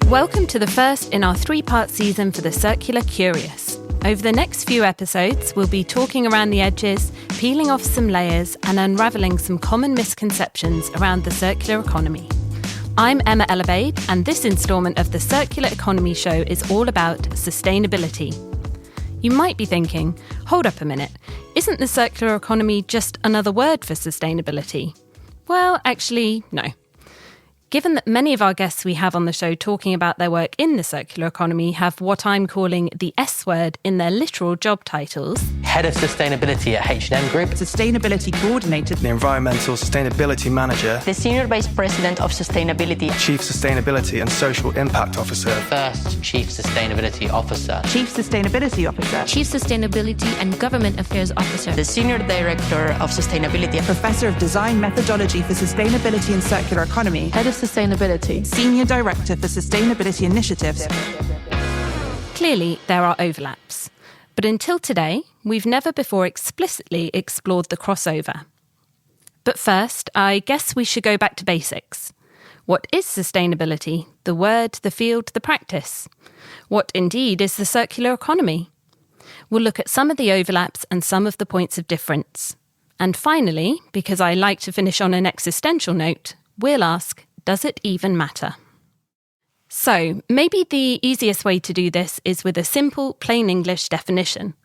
Welcome to the first in our 3-part season for The Circular Curious. Over the next few episodes, we'll be talking around the edges, peeling off some layers, and unravelling some common misconceptions around the circular economy. I'm Emma Elobeid, and this instalment of the Circular Economy Show is all about sustainability. You might be thinking, hold up a minute, isn't the circular economy just another word for sustainability? Well, actually, no. Given that many of our guests we have on the show talking about their work in the circular economy have what I'm calling the S word in their literal job titles. Head of Sustainability at H&M Group. Sustainability Coordinator. The Environmental Sustainability Manager. The Senior Vice President of Sustainability. Chief Sustainability and Social Impact Officer. First Chief Sustainability Officer. Chief Sustainability Officer. Chief Sustainability and Government Affairs Officer. The Senior Director of Sustainability. Professor of Design Methodology for Sustainability and Circular Economy. Head of Sustainability. Senior Director for Sustainability Initiatives. Clearly, there are overlaps. But until today, we've never before explicitly explored the crossover. But first, I guess we should go back to basics. What is sustainability? The word, the field, the practice. What indeed is the circular economy? We'll look at some of the overlaps and some of the points of difference. And finally, because I like to finish on an existential note, we'll ask, does it even matter? So, maybe the easiest way to do this is with a simple, plain English definition.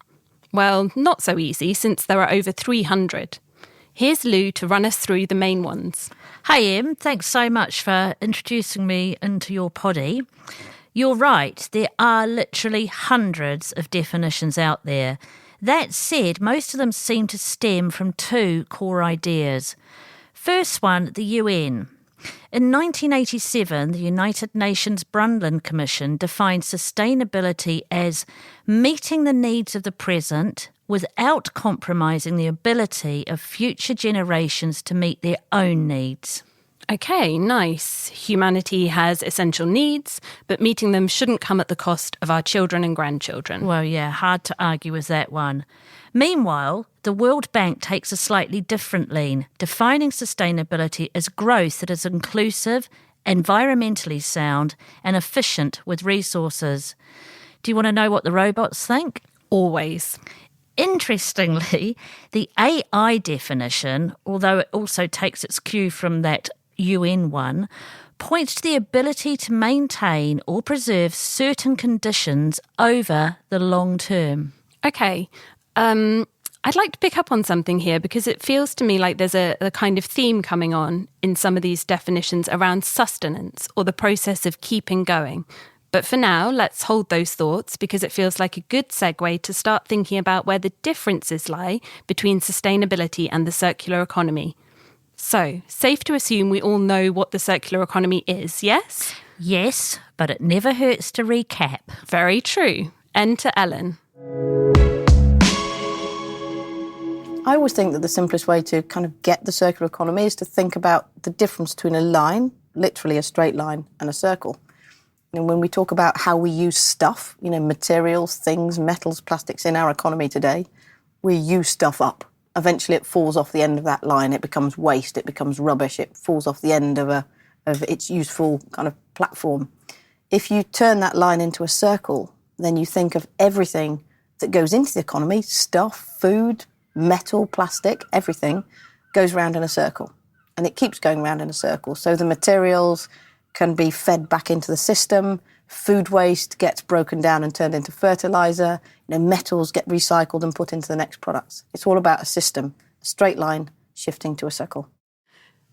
Well, not so easy, since there are over 300. Here's Lou to run us through the main ones. Hi, Em. Thanks so much for introducing me into your poddy. You're right, there are literally hundreds of definitions out there. That said, most of them seem to stem from two core ideas. First one, the UN. In 1987, the United Nations Brundtland Commission defined sustainability as meeting the needs of the present without compromising the ability of future generations to meet their own needs. Okay, nice. Humanity has essential needs, but meeting them shouldn't come at the cost of our children and grandchildren. Well, yeah, hard to argue with that one. Meanwhile, the World Bank takes a slightly different lean, defining sustainability as growth that is inclusive, environmentally sound, and efficient with resources. Do you want to know what the robots think? Always. Interestingly, the AI definition, although it also takes its cue from that UN one, points to the ability to maintain or preserve certain conditions over the long term. Okay, I'd like to pick up on something here because it feels to me like there's a kind of theme coming on in some of these definitions around sustenance or the process of keeping going. But for now, let's hold those thoughts because it feels like a good segue to start thinking about where the differences lie between sustainability and the circular economy. So, safe to assume we all know what the circular economy is, yes? Yes, but it never hurts to recap. Very true. Enter Ellen. I always think that the simplest way to kind of get the circular economy is to think about the difference between a line, literally a straight line, and a circle. And when we talk about how we use stuff, materials, things, metals, plastics in our economy today, we use stuff up. Eventually it falls off the end of that line, it becomes waste, it becomes rubbish, it falls off the end of its useful kind of platform. If you turn that line into a circle, then you think of everything that goes into the economy, stuff, food, metal, plastic, everything goes round in a circle. And it keeps going round in a circle. So the materials can be fed back into the system, food waste gets broken down and turned into fertiliser, metals get recycled and put into the next products. It's all about a system, a straight line shifting to a circle.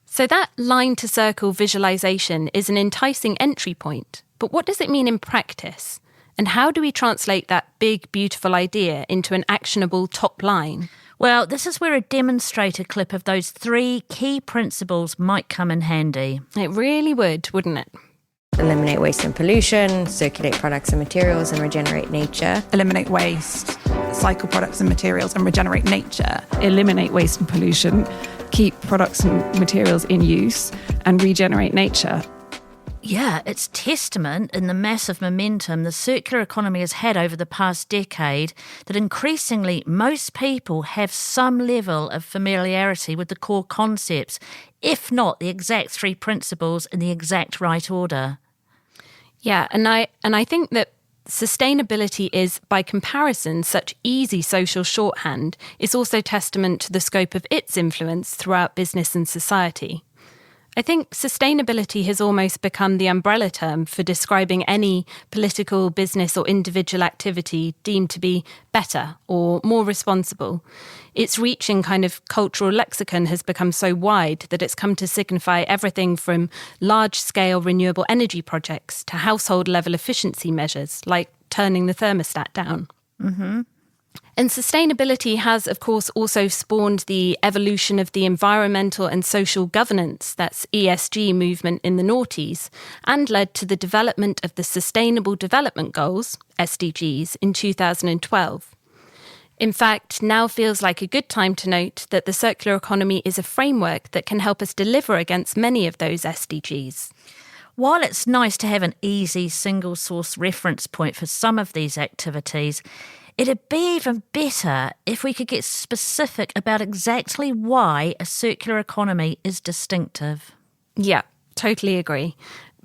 So that line to circle visualisation is an enticing entry point. But what does it mean in practice? And how do we translate that big, beautiful idea into an actionable top line? Well, this is where a demonstrator clip of those 3 key principles might come in handy. It really would, wouldn't it? Eliminate waste and pollution, circulate products and materials, and regenerate nature. Eliminate waste, cycle products and materials, and regenerate nature. Eliminate waste and pollution, keep products and materials in use, and regenerate nature. Yeah, it's testament in the massive momentum the circular economy has had over the past decade that increasingly most people have some level of familiarity with the core concepts, if not the exact 3 principles in the exact right order. Yeah, and I think that sustainability is, by comparison, such easy social shorthand. It's also testament to the scope of its influence throughout business and society. I think sustainability has almost become the umbrella term for describing any political, business or individual activity deemed to be better or more responsible. Its reach in kind of cultural lexicon has become so wide that it's come to signify everything from large-scale renewable energy projects to household-level efficiency measures, like turning the thermostat down. Mm-hmm. And sustainability has, of course, also spawned the evolution of the environmental and social governance, that's ESG movement in the noughties, and led to the development of the Sustainable Development Goals, SDGs, in 2012. In fact, now feels like a good time to note that the circular economy is a framework that can help us deliver against many of those SDGs. While it's nice to have an easy single source reference point for some of these activities, it'd be even better if we could get specific about exactly why a circular economy is distinctive. Yeah, totally agree.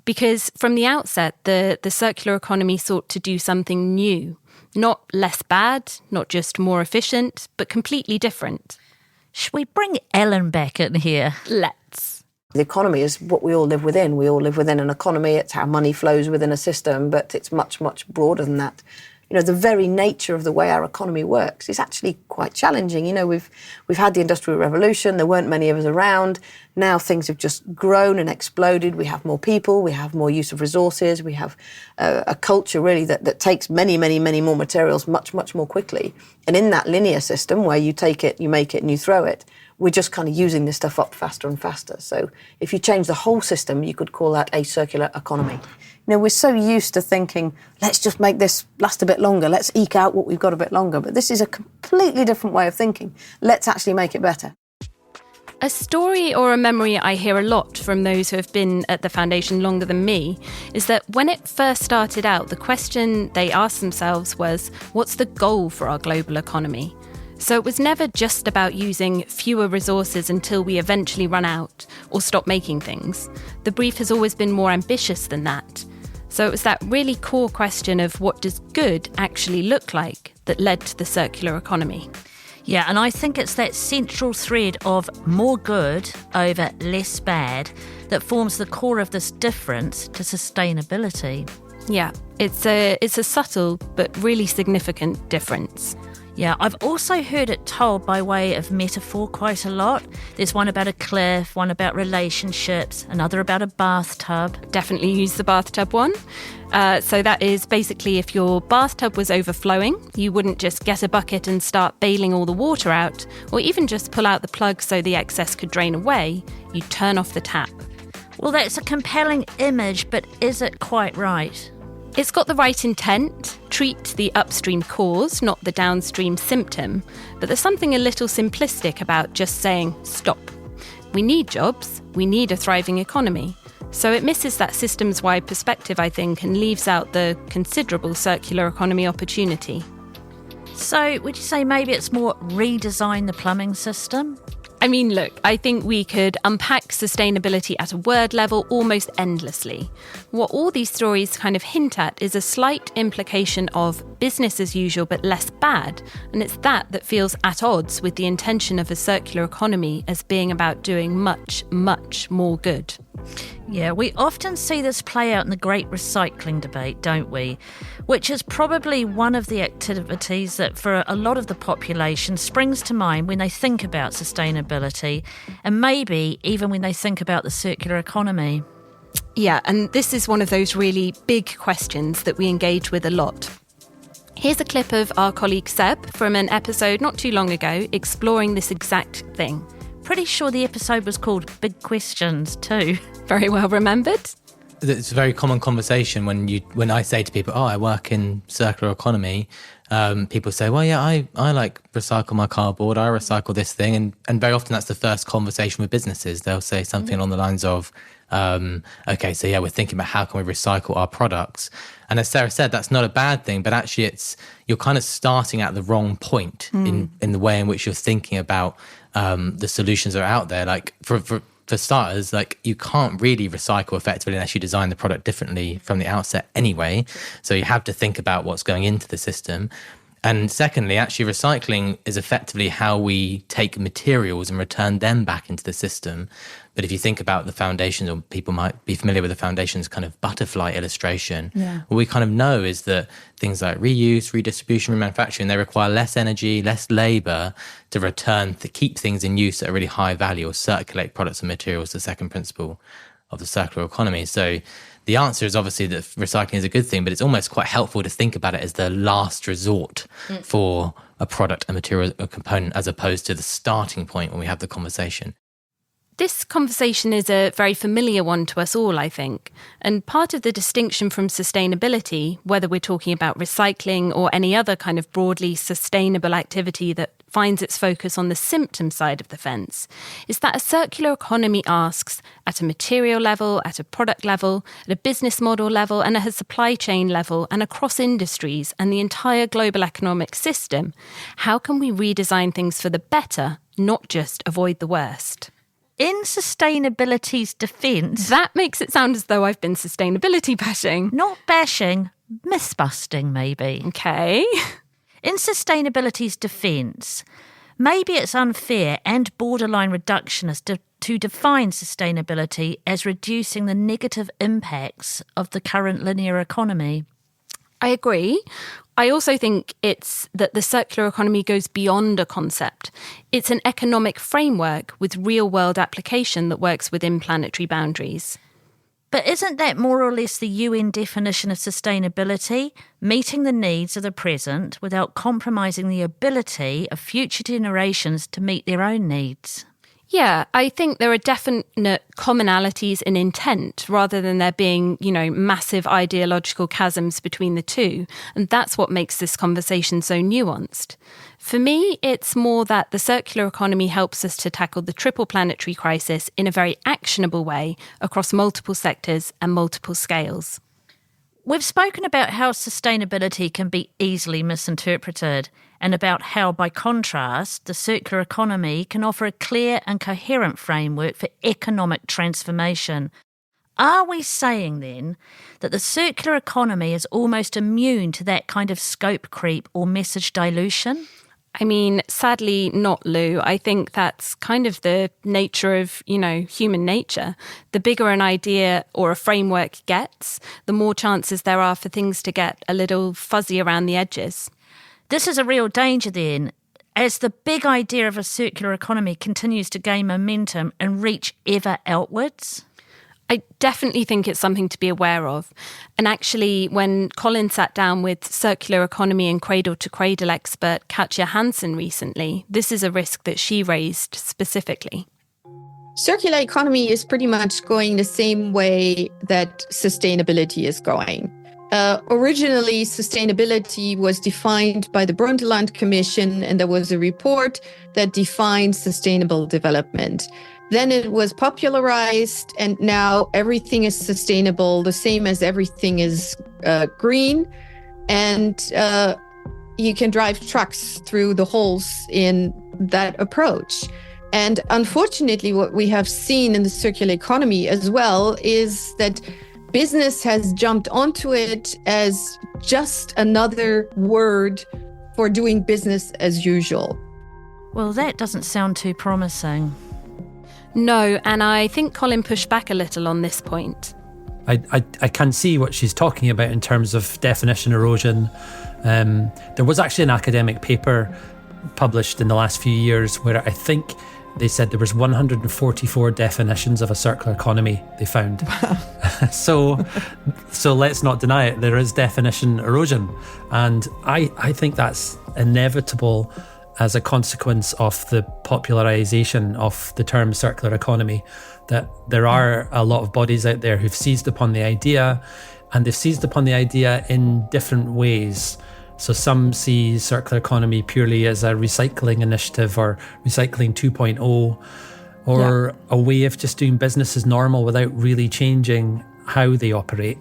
Because from the outset, the circular economy sought to do something new. Not less bad, not just more efficient, but completely different. Should we bring Ellen back in here? Let's. The economy is what we all live within. We all live within an economy. It's how money flows within a system, but it's much, much broader than that. You know, the very nature of the way our economy works is actually quite challenging. You know, we've had the Industrial Revolution. There weren't many of us around. Now things have just grown and exploded. We have more people. We have more use of resources. We have a culture really that takes many, many, many more materials much, much more quickly. And in that linear system where you take it, you make it, and you throw it, we're just kind of using this stuff up faster and faster. So if you change the whole system, you could call that a circular economy. You know, we're so used to thinking, let's just make this last a bit longer. Let's eke out what we've got a bit longer. But this is a completely different way of thinking. Let's actually make it better. A story or a memory I hear a lot from those who have been at the foundation longer than me is that when it first started out, the question they asked themselves was, what's the goal for our global economy? So it was never just about using fewer resources until we eventually run out or stop making things. The brief has always been more ambitious than that. So it was that really core question of what does good actually look like that led to the circular economy. Yeah, and I think it's that central thread of more good over less bad that forms the core of this difference to sustainability. Yeah, it's a subtle but really significant difference. Yeah, I've also heard it told by way of metaphor quite a lot. There's one about a cliff, one about relationships, another about a bathtub. Definitely use the bathtub one. So that is basically if your bathtub was overflowing, you wouldn't just get a bucket and start bailing all the water out, or even just pull out the plug so the excess could drain away. You'd turn off the tap. Well, that's a compelling image, but is it quite right? It's got the right intent, treat the upstream cause, not the downstream symptom, but there's something a little simplistic about just saying, stop. We need jobs, we need a thriving economy. So it misses that systems-wide perspective, I think, and leaves out the considerable circular economy opportunity. So would you say maybe it's more redesign the plumbing system? I mean, look, I think we could unpack sustainability at a word level almost endlessly. What all these stories kind of hint at is a slight implication of business as usual but less bad, and it's that feels at odds with the intention of a circular economy as being about doing much, much more good. Yeah, we often see this play out in the great recycling debate, don't we? Which is probably one of the activities that for a lot of the population springs to mind when they think about sustainability, and maybe even when they think about the circular economy. Yeah, and this is one of those really big questions that we engage with a lot. Here's a clip of our colleague Seb from an episode not too long ago exploring this exact thing. Pretty sure the episode was called Big Questions too. Very well remembered. It's a very common conversation when I say to people, I work in circular economy. People say, well, yeah, I like recycle my cardboard. I recycle this thing. And very often that's the first conversation with businesses. They'll say something along the lines of, okay, so yeah, we're thinking about how can we recycle our products. And as Sarah said, that's not a bad thing, but actually you're kind of starting at the wrong point in the way in which you're thinking about the solutions that are out there. Like for for starters, like you can't really recycle effectively unless you design the product differently from the outset anyway. So you have to think about what's going into the system. And secondly, actually recycling is effectively how we take materials and return them back into the system. But if you think about the foundations, or people might be familiar with the foundations kind of butterfly illustration, what we kind of know is that things like reuse, redistribution, remanufacturing, they require less energy, less labor to return, to keep things in use at a really high value, or circulate products and materials, the second principle of the circular economy. So the answer is obviously that recycling is a good thing, but it's almost quite helpful to think about it as the last resort for a product, a material, a component, as opposed to the starting point when we have the conversation. This conversation is a very familiar one to us all, I think. And part of the distinction from sustainability, whether we're talking about recycling or any other kind of broadly sustainable activity that finds its focus on the symptom side of the fence, is that a circular economy asks, at a material level, at a product level, at a business model level, and at a supply chain level, and across industries and the entire global economic system, how can we redesign things for the better, not just avoid the worst? In sustainability's defence... That makes it sound as though I've been sustainability bashing. Not bashing, myth-busting maybe. Okay. In sustainability's defence, maybe it's unfair and borderline reductionist to define sustainability as reducing the negative impacts of the current linear economy. I agree. I also think it's that the circular economy goes beyond a concept. It's an economic framework with real-world application that works within planetary boundaries. But isn't that more or less the UN definition of sustainability? Meeting the needs of the present without compromising the ability of future generations to meet their own needs. Yeah, I think there are definite commonalities in intent rather than there being, massive ideological chasms between the two. And that's what makes this conversation so nuanced. For me, it's more that the circular economy helps us to tackle the triple planetary crisis in a very actionable way across multiple sectors and multiple scales. We've spoken about how sustainability can be easily misinterpreted, and about how, by contrast, the circular economy can offer a clear and coherent framework for economic transformation. Are we saying, then, that the circular economy is almost immune to that kind of scope creep or message dilution? I mean, sadly not, Lou. I think that's kind of the nature of, human nature. The bigger an idea or a framework gets, the more chances there are for things to get a little fuzzy around the edges. This is a real danger then, as the big idea of a circular economy continues to gain momentum and reach ever outwards. I definitely think it's something to be aware of. And actually, when Colin sat down with circular economy and cradle-to-cradle expert Katja Hansen recently, this is a risk that she raised specifically. Circular economy is pretty much going the same way that sustainability is going. Originally, sustainability was defined by the Brundtland Commission, and there was a report that defined sustainable development. Then it was popularized, and now everything is sustainable, the same as everything is green. And you can drive trucks through the holes in that approach. And unfortunately, what we have seen in the circular economy as well is that business has jumped onto it as just another word for doing business as usual. Well, that doesn't sound too promising. No, and I think Colin pushed back a little on this point. I can see what she's talking about in terms of definition erosion. There was actually an academic paper published in the last few years where I think they said there was 144 definitions of a circular economy they found. So let's not deny it. There is definition erosion. And I think that's inevitable as a consequence of the popularization of the term circular economy, that there are a lot of bodies out there who've seized upon the idea, and they've seized upon the idea in different ways. So some see circular economy purely as a recycling initiative or recycling 2.0, or a way of just doing business as normal without really changing how they operate.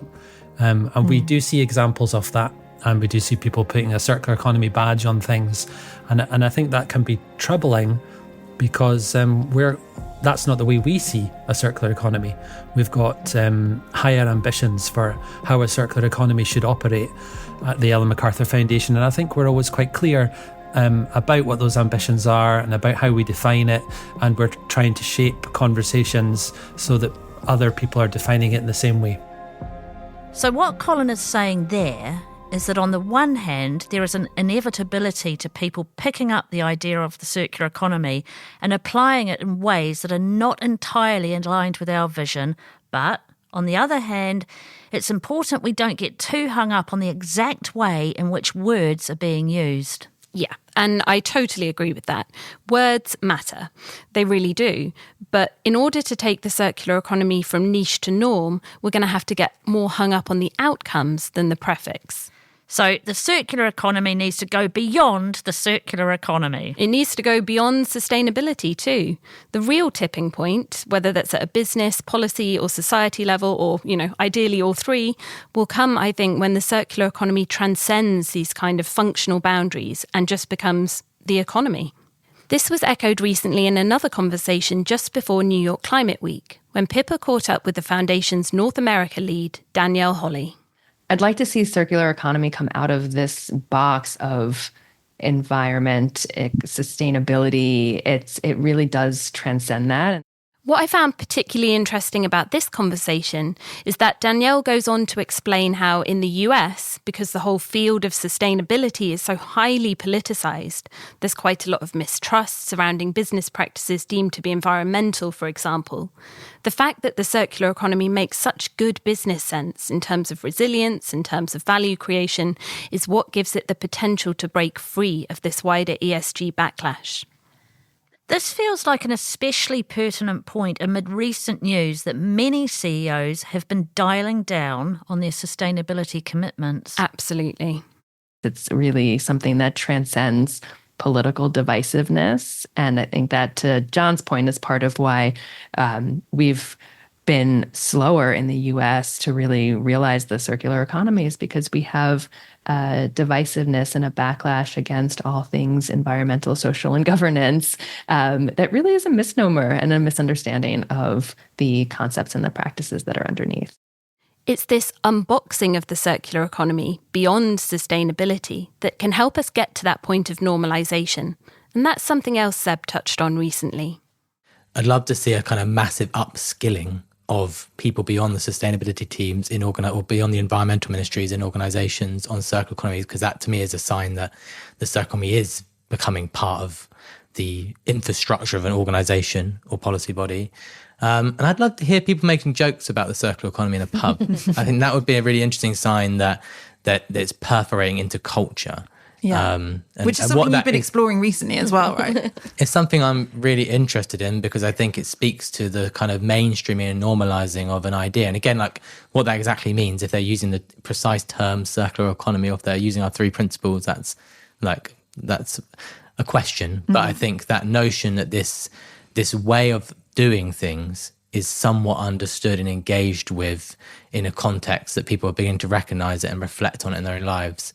And we do see examples of that. And we do see people putting a circular economy badge on things. And I think that can be troubling because the that's not the way we see a circular economy. We've got higher ambitions for how a circular economy should operate at the Ellen MacArthur Foundation, and I think we're always quite clear about what those ambitions are and about how we define it, and we're trying to shape conversations so that other people are defining it in the same way. So what Colin is saying there is that on the one hand, there is an inevitability to people picking up the idea of the circular economy and applying it in ways that are not entirely aligned with our vision. But on the other hand, it's important we don't get too hung up on the exact way in which words are being used. Yeah, and I totally agree with that. Words matter. They really do. But in order to take the circular economy from niche to norm, we're going to have to get more hung up on the outcomes than the prefix. So the circular economy needs to go beyond the circular economy. It needs to go beyond sustainability too. The real tipping point, whether that's at a business, policy or society level, or, ideally all three, will come, I think, when the circular economy transcends these kind of functional boundaries and just becomes the economy. This was echoed recently in another conversation just before New York Climate Week, when Pippa caught up with the Foundation's North America lead, Danielle Holly. I'd like to see circular economy come out of this box of environment, sustainability. It really does transcend that. What I found particularly interesting about this conversation is that Danielle goes on to explain how in the US, because the whole field of sustainability is so highly politicised, there's quite a lot of mistrust surrounding business practices deemed to be environmental, for example. The fact that the circular economy makes such good business sense in terms of resilience, in terms of value creation, is what gives it the potential to break free of this wider ESG backlash. This feels like an especially pertinent point amid recent news that many CEOs have been dialing down on their sustainability commitments. Absolutely. It's really something that transcends political divisiveness. And I think that, to John's point, is part of why we've been slower in the US to really realize the circular economy, is because we have divisiveness and a backlash against all things environmental, social, and governance that really is a misnomer and a misunderstanding of the concepts and the practices that are underneath. It's this unboxing of the circular economy beyond sustainability that can help us get to that point of normalisation. And that's something else Seb touched on recently. I'd love to see a kind of massive upskilling of people beyond the sustainability teams or beyond the environmental ministries in organisations on circular economies, because that to me is a sign that the circular economy is becoming part of the infrastructure of an organisation or policy body. And I'd love to hear people making jokes about the circular economy in a pub. I think that would be a really interesting sign that it's perforating into culture. Yeah, which is something you've been exploring recently as well, right? It's something I'm really interested in because I think it speaks to the kind of mainstreaming and normalising of an idea. And again, like what that exactly means, if they're using the precise term circular economy or if they're using our three principles, that's a question. But I think that notion that this way of doing things is somewhat understood and engaged with in a context that people are beginning to recognise it and reflect on it in their own lives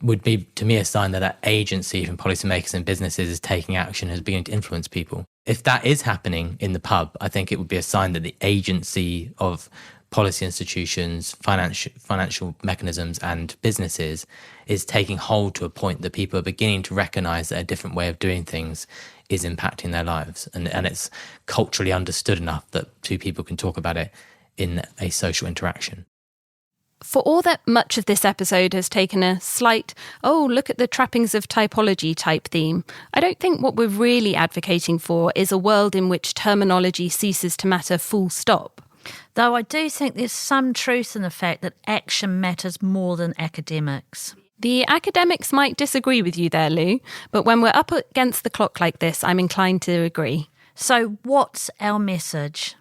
would be, to me, a sign that agency from policymakers and businesses is taking action, is beginning to influence people. If that is happening in the pub, I think it would be a sign that the agency of policy institutions, financial mechanisms and businesses is taking hold to a point that people are beginning to recognise that a different way of doing things is impacting their lives. And it's culturally understood enough that two people can talk about it in a social interaction. For all that much of this episode has taken a slight, look at the trappings of typology type theme, I don't think what we're really advocating for is a world in which terminology ceases to matter full stop. Though I do think there's some truth in the fact that action matters more than academics. The academics might disagree with you there, Lou, but when we're up against the clock like this, I'm inclined to agree. So what's our message?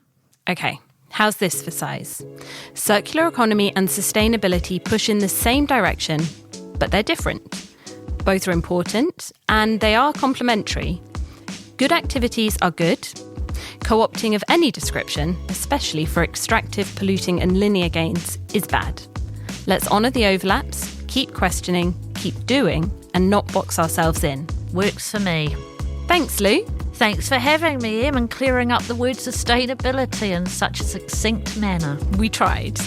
Okay. How's this for size? Circular economy and sustainability push in the same direction, but they're different. Both are important, and they are complementary. Good activities are good. Co-opting of any description, especially for extractive, polluting and linear gains, is bad. Let's honour the overlaps, keep questioning, keep doing, and not box ourselves in. Works for me. Thanks, Lou. Thanks for having me, Em, and clearing up the word sustainability in such a succinct manner. We tried.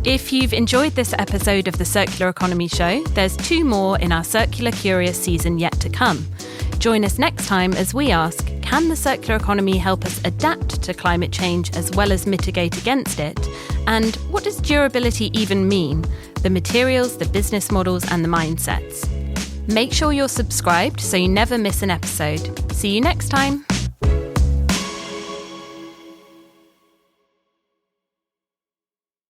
If you've enjoyed this episode of the Circular Economy Show, there's 2 more in our Circular Curious season yet to come. Join us next time as we ask, can the circular economy help us adapt to climate change as well as mitigate against it? And what does durability even mean? The materials, the business models, and the mindsets. Make sure you're subscribed so you never miss an episode. See you next time.